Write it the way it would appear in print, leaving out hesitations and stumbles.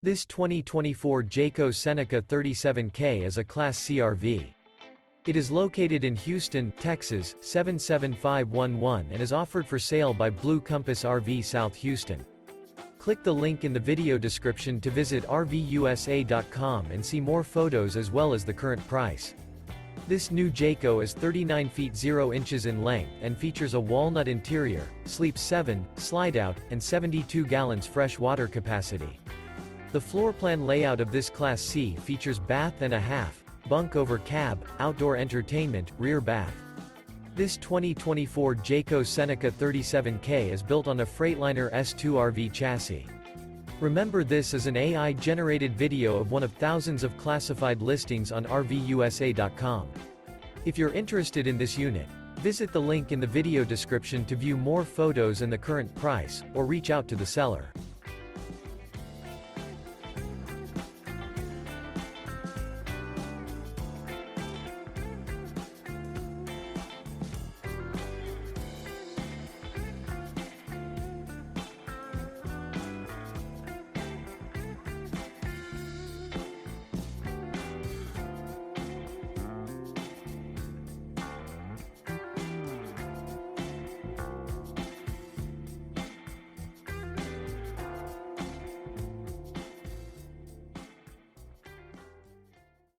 This 2024 Jayco Seneca 37K is a Class C RV. It is located in Houston, Texas, 77511 and is offered for sale by Blue Compass RV South Houston. Click the link in the video description to visit RVUSA.com and see more photos as well as the current price. This new Jayco is 39 feet 0 inches in length and features a walnut interior, sleeps 7, slide-out, and 72 gallons fresh water capacity. The floor plan layout of this Class C features bath and a half, bunk over cab, outdoor entertainment, rear bath. This 2024 Jayco Seneca 37K is built on a Freightliner S2RV chassis. Remember, this is an AI-generated video of one of thousands of classified listings on RVUSA.com. If you're interested in this unit, visit the link in the video description to view more photos and the current price, or reach out to the seller.